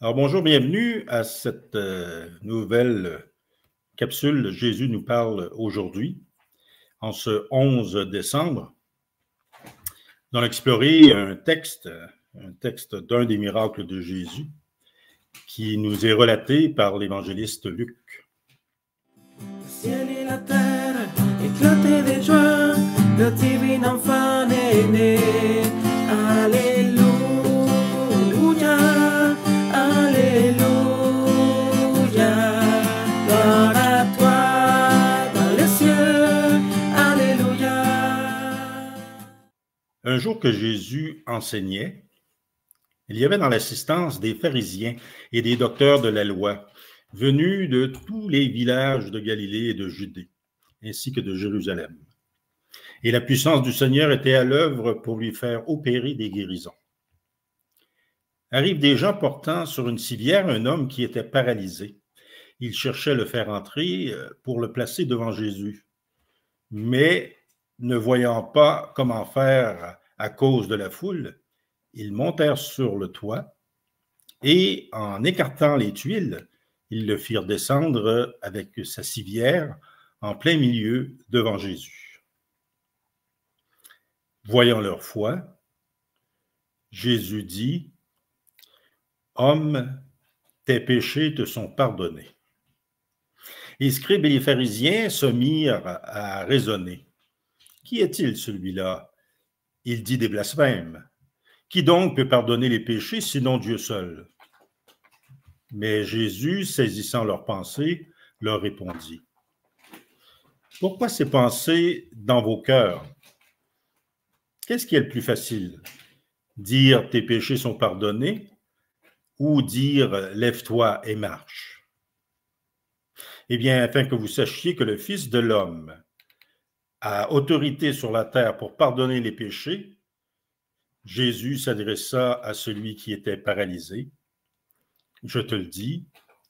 Alors bonjour, bienvenue à cette nouvelle capsule Jésus nous parle aujourd'hui, en ce 11 décembre. Nous allons explorer un texte d'un des miracles de Jésus qui nous est relaté par l'évangéliste Luc. Le ciel et la terre éclataient de joie, le divin enfant est né. Alléluia, alléluia, gloire à toi dans les cieux, alléluia. Un jour que Jésus enseignait, il y avait dans l'assistance des pharisiens et des docteurs de la loi, venus de tous les villages de Galilée et de Judée, ainsi que de Jérusalem. Et la puissance du Seigneur était à l'œuvre pour lui faire opérer des guérisons. Arrivent des gens portant sur une civière un homme qui était paralysé. Ils cherchaient à le faire entrer pour le placer devant Jésus. Mais ne voyant pas comment faire à cause de la foule, ils montèrent sur le toit et, en écartant les tuiles, ils le firent descendre avec sa civière en plein milieu devant Jésus. Voyant leur foi, Jésus dit : « Homme, tes péchés te sont pardonnés. » Les scribes et les pharisiens se mirent à raisonner. Qui est-il celui-là? Il dit des blasphèmes. Qui donc peut pardonner les péchés sinon Dieu seul? Mais Jésus, saisissant leurs pensées, leur répondit : Pourquoi ces pensées dans vos cœurs? Qu'est-ce qui est le plus facile? Dire tes péchés sont pardonnés ou dire lève-toi et marche? Eh bien, afin que vous sachiez que le Fils de l'homme a autorité sur la terre pour pardonner les péchés, Jésus s'adressa à celui qui était paralysé. Je te le dis,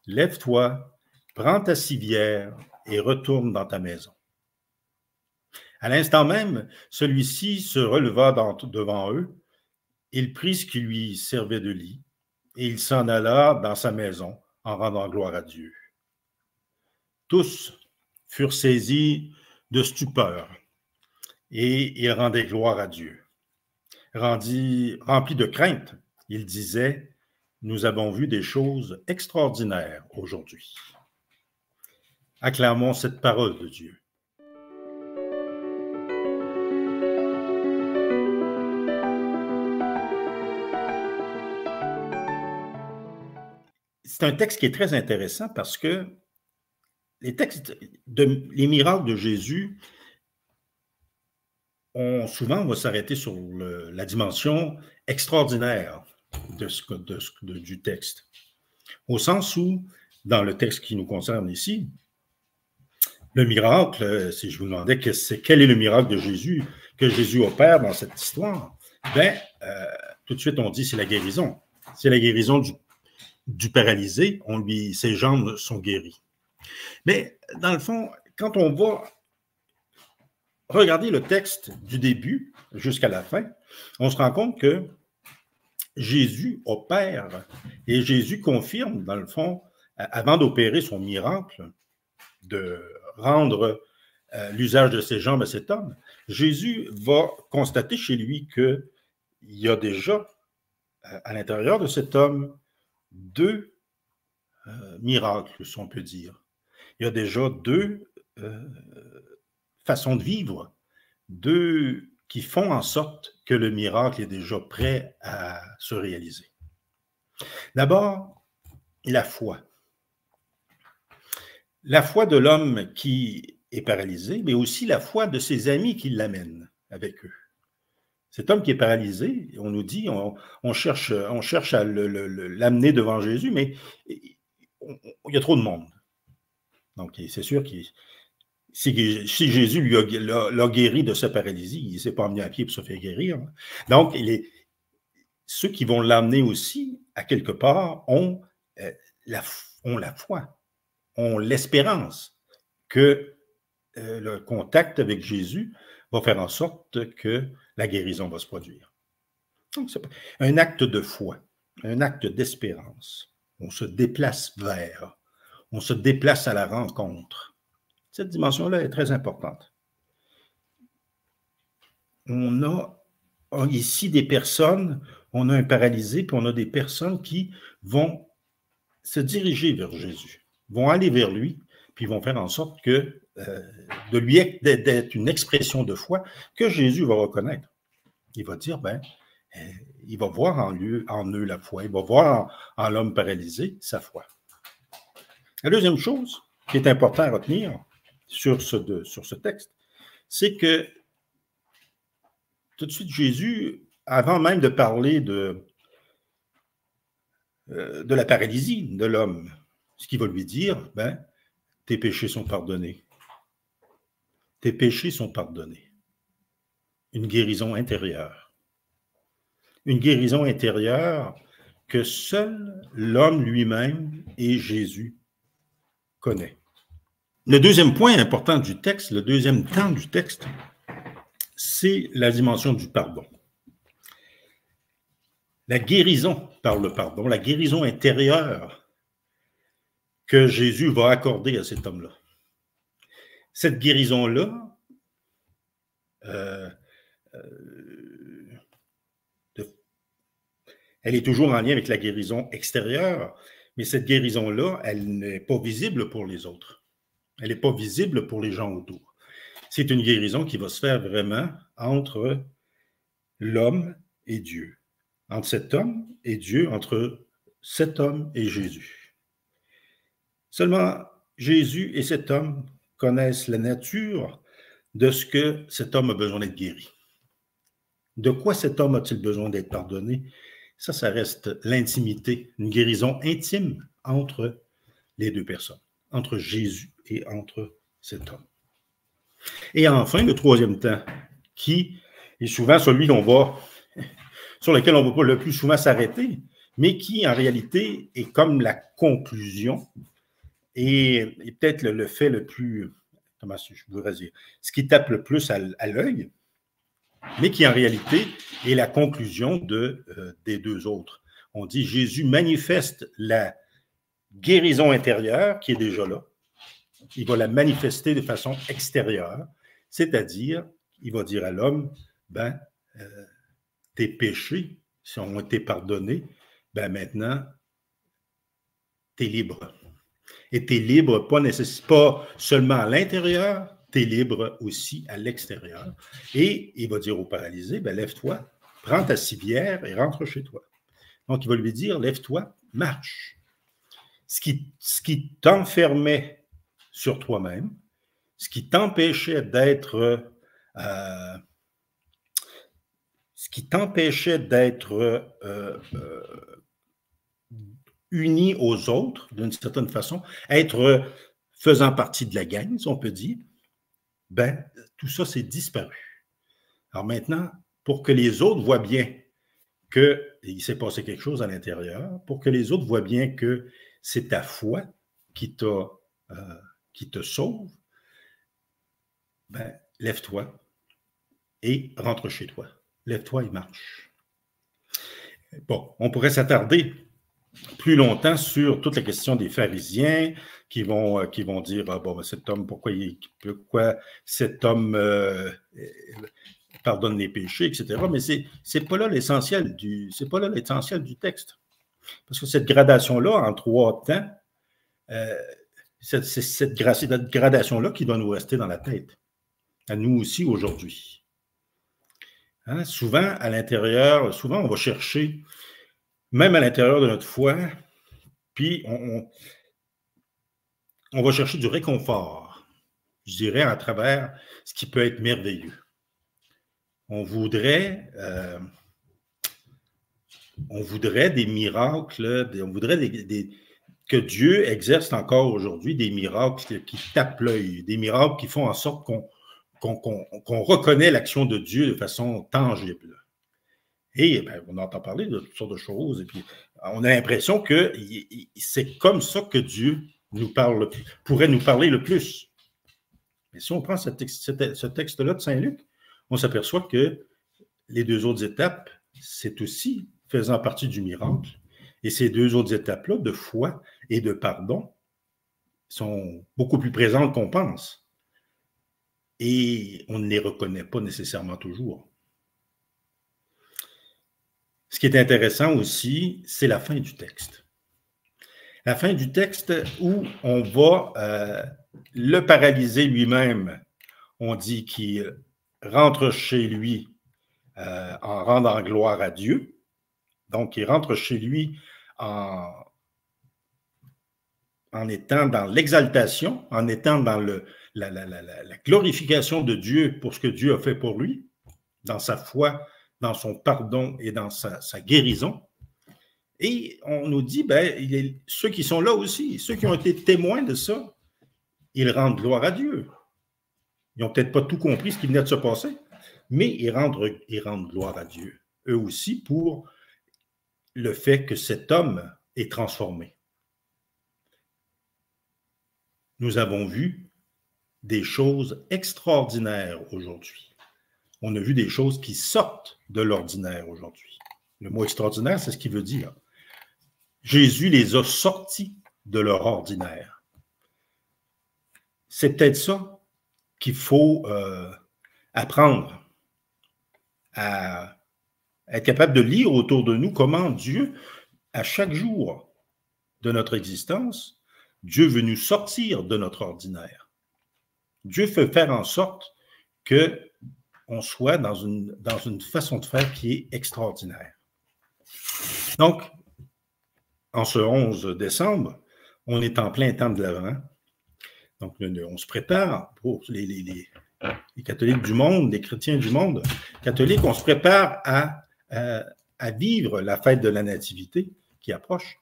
lève-toi, prends ta civière et retourne dans ta maison. À l'instant même, celui-ci se releva devant eux, il prit ce qui lui servait de lit et il s'en alla dans sa maison en rendant gloire à Dieu. Tous furent saisis de stupeur et ils rendaient gloire à Dieu. Remplis de crainte, ils disaient : Nous avons vu des choses extraordinaires aujourd'hui. Acclamons cette parole de Dieu. C'est un texte qui est très intéressant parce que les miracles de Jésus, souvent, on va s'arrêter sur la dimension extraordinaire du texte. Au sens où, dans le texte qui nous concerne ici, le miracle, si je vous demandais quel est le miracle de Jésus, que Jésus opère dans cette histoire, tout de suite on dit c'est la guérison. C'est la guérison du paralysé, ses jambes sont guéries. Mais dans le fond, quand on va regarder le texte du début jusqu'à la fin, on se rend compte que Jésus opère et Jésus confirme, dans le fond, avant d'opérer son miracle, de rendre l'usage de ses jambes à cet homme, Jésus va constater chez lui qu'il y a déjà, à l'intérieur de cet homme, deux miracles, si on peut dire. Il y a déjà deux façons de vivre, deux qui font en sorte que le miracle est déjà prêt à se réaliser. D'abord, la foi. La foi de l'homme qui est paralysé, mais aussi la foi de ses amis qui l'amènent avec eux. Cet homme qui est paralysé, on nous dit, on cherche à l'amener devant Jésus, mais il y a trop de monde. Donc, c'est sûr que si Jésus l'a guéri de sa paralysie, il ne s'est pas emmené à pied pour se faire guérir. Donc, ceux qui vont l'amener aussi, à quelque part, ont la foi, ont l'espérance que le contact avec Jésus va faire en sorte que la guérison va se produire. Donc, c'est un acte de foi, un acte d'espérance. On se déplace vers, on se déplace à la rencontre. Cette dimension-là est très importante. On a ici des personnes, on a un paralysé, puis on a des personnes qui vont se diriger vers Jésus, vont aller vers lui, puis vont faire en sorte que de lui d'être une expression de foi que Jésus va reconnaître. Il va dire, il va voir en eux la foi, il va voir en l'homme paralysé sa foi. La deuxième chose qui est importante à retenir sur ce texte, c'est que tout de suite, Jésus, avant même de parler de la paralysie de l'homme, ce qu'il va lui dire, tes péchés sont pardonnés. Tes péchés sont pardonnés. Une guérison intérieure. Une guérison intérieure que seul l'homme lui-même et Jésus connaît. Le deuxième point important du texte, le deuxième temps du texte, c'est la dimension du pardon. La guérison par le pardon, la guérison intérieure que Jésus va accorder à cet homme-là. Cette guérison-là, elle est toujours en lien avec la guérison extérieure, mais cette guérison-là, elle n'est pas visible pour les autres. Elle n'est pas visible pour les gens autour. C'est une guérison qui va se faire vraiment entre l'homme et Dieu. Entre cet homme et Dieu, entre cet homme et Jésus. Seulement, Jésus et cet homme connaissent la nature de ce que cet homme a besoin d'être guéri. De quoi cet homme a-t-il besoin d'être pardonné? Ça reste l'intimité, une guérison intime entre les deux personnes, entre Jésus et entre cet homme. Et enfin, le troisième temps, qui est souvent celui sur lequel on va le plus souvent s'arrêter, mais qui, en réalité, est comme la conclusion et peut-être le fait le plus, comment je voudrais dire, ce qui tape le plus à l'œil, mais qui, en réalité, est la conclusion des deux autres. On dit Jésus manifeste la guérison intérieure qui est déjà là. Il va la manifester de façon extérieure, c'est-à-dire, il va dire à l'homme, tes péchés, si ont été pardonnés, maintenant, tu es libre. Et tu es libre, pas seulement à l'intérieur, tu es libre aussi à l'extérieur. Et il va dire au paralysé, lève-toi, prends ta civière et rentre chez toi. Donc, il va lui dire, lève-toi, marche. Ce qui t'enfermait sur toi-même, ce qui t'empêchait d'être uni aux autres, d'une certaine façon, être faisant partie de la gang, si on peut dire, tout ça, c'est disparu. Alors maintenant, pour que les autres voient bien qu'il s'est passé quelque chose à l'intérieur, pour que les autres voient bien que c'est ta foi qui te sauve, lève-toi et rentre chez toi. Lève-toi et marche. Bon, on pourrait s'attarder plus longtemps sur toute la question des pharisiens qui vont dire cet homme, pourquoi cet homme pardonne les péchés, etc. Mais c'est pas là l'essentiel du texte. Parce que cette gradation-là, en 3 temps, c'est cette gradation-là qui doit nous rester dans la tête, à nous aussi aujourd'hui. Hein? Souvent, on va chercher, même à l'intérieur de notre foi, puis on va chercher du réconfort, je dirais, à travers ce qui peut être merveilleux. On voudrait des miracles, on voudrait que Dieu exerce encore aujourd'hui des miracles qui tapent l'œil, des miracles qui font en sorte qu'on reconnaît l'action de Dieu de façon tangible. Et on entend parler de toutes sortes de choses, et puis on a l'impression que c'est comme ça que Dieu pourrait nous parler le plus. Mais si on prend ce texte-là de Saint-Luc, on s'aperçoit que les 2 autres étapes, c'est aussi faisant partie du miracle, Et ces deux autres étapes-là, de foi et de pardon, sont beaucoup plus présentes qu'on pense. Et on ne les reconnaît pas nécessairement toujours. Ce qui est intéressant aussi, c'est la fin du texte. La fin du texte où on va le paralysé lui-même, on dit qu'il rentre chez lui en rendant gloire à Dieu. Donc, il rentre chez lui en étant dans l'exaltation, en étant dans la glorification de Dieu pour ce que Dieu a fait pour lui, dans sa foi, dans son pardon et dans sa guérison. Et on nous dit, ceux qui sont là aussi, ceux qui ont été témoins de ça, ils rendent gloire à Dieu. Ils n'ont peut-être pas tout compris ce qui venait de se passer, mais ils rendent gloire à Dieu, eux aussi, pour le fait que cet homme est transformé. Nous avons vu des choses extraordinaires aujourd'hui. On a vu des choses qui sortent de l'ordinaire aujourd'hui. Le mot extraordinaire, c'est ce qu'il veut dire. Jésus les a sortis de leur ordinaire. C'est peut-être ça qu'il faut apprendre à être capable de lire autour de nous comment Dieu, à chaque jour de notre existence, Dieu veut nous sortir de notre ordinaire. Dieu veut faire en sorte qu'on soit dans une façon de faire qui est extraordinaire. Donc, en ce 11 décembre, on est en plein temps de l'Avent. Donc, on se prépare pour les catholiques du monde, les chrétiens du monde catholique, on se prépare à vivre la fête de la Nativité qui approche.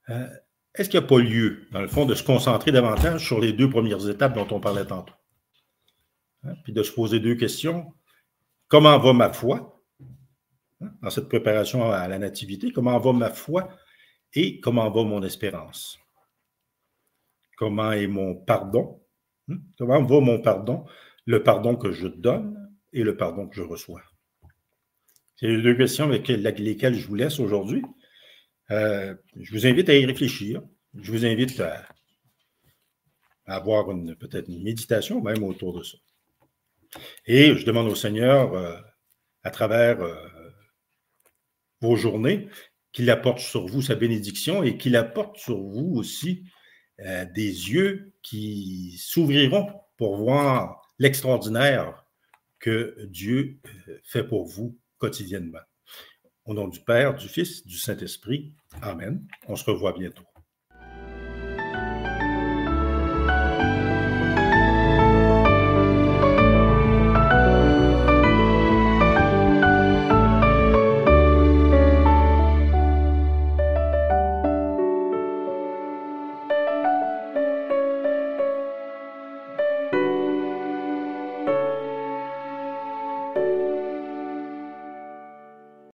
Est-ce qu'il n'y a pas lieu, dans le fond, de se concentrer davantage sur les deux premières étapes dont on parlait tantôt? Puis de se poser deux questions. Comment va ma foi dans cette préparation à la Nativité? Comment va ma foi et comment va mon espérance? Comment est mon pardon? Comment va mon pardon? Le pardon que je donne et le pardon que je reçois. C'est les deux questions avec lesquelles je vous laisse aujourd'hui. Je vous invite à y réfléchir. Je vous invite à avoir peut-être une méditation même autour de ça. Et je demande au Seigneur, à travers vos journées, qu'il apporte sur vous sa bénédiction et qu'il apporte sur vous aussi des yeux qui s'ouvriront pour voir l'extraordinaire que Dieu fait pour vous quotidiennement. Au nom du Père, du Fils, du Saint-Esprit. Amen. On se revoit bientôt.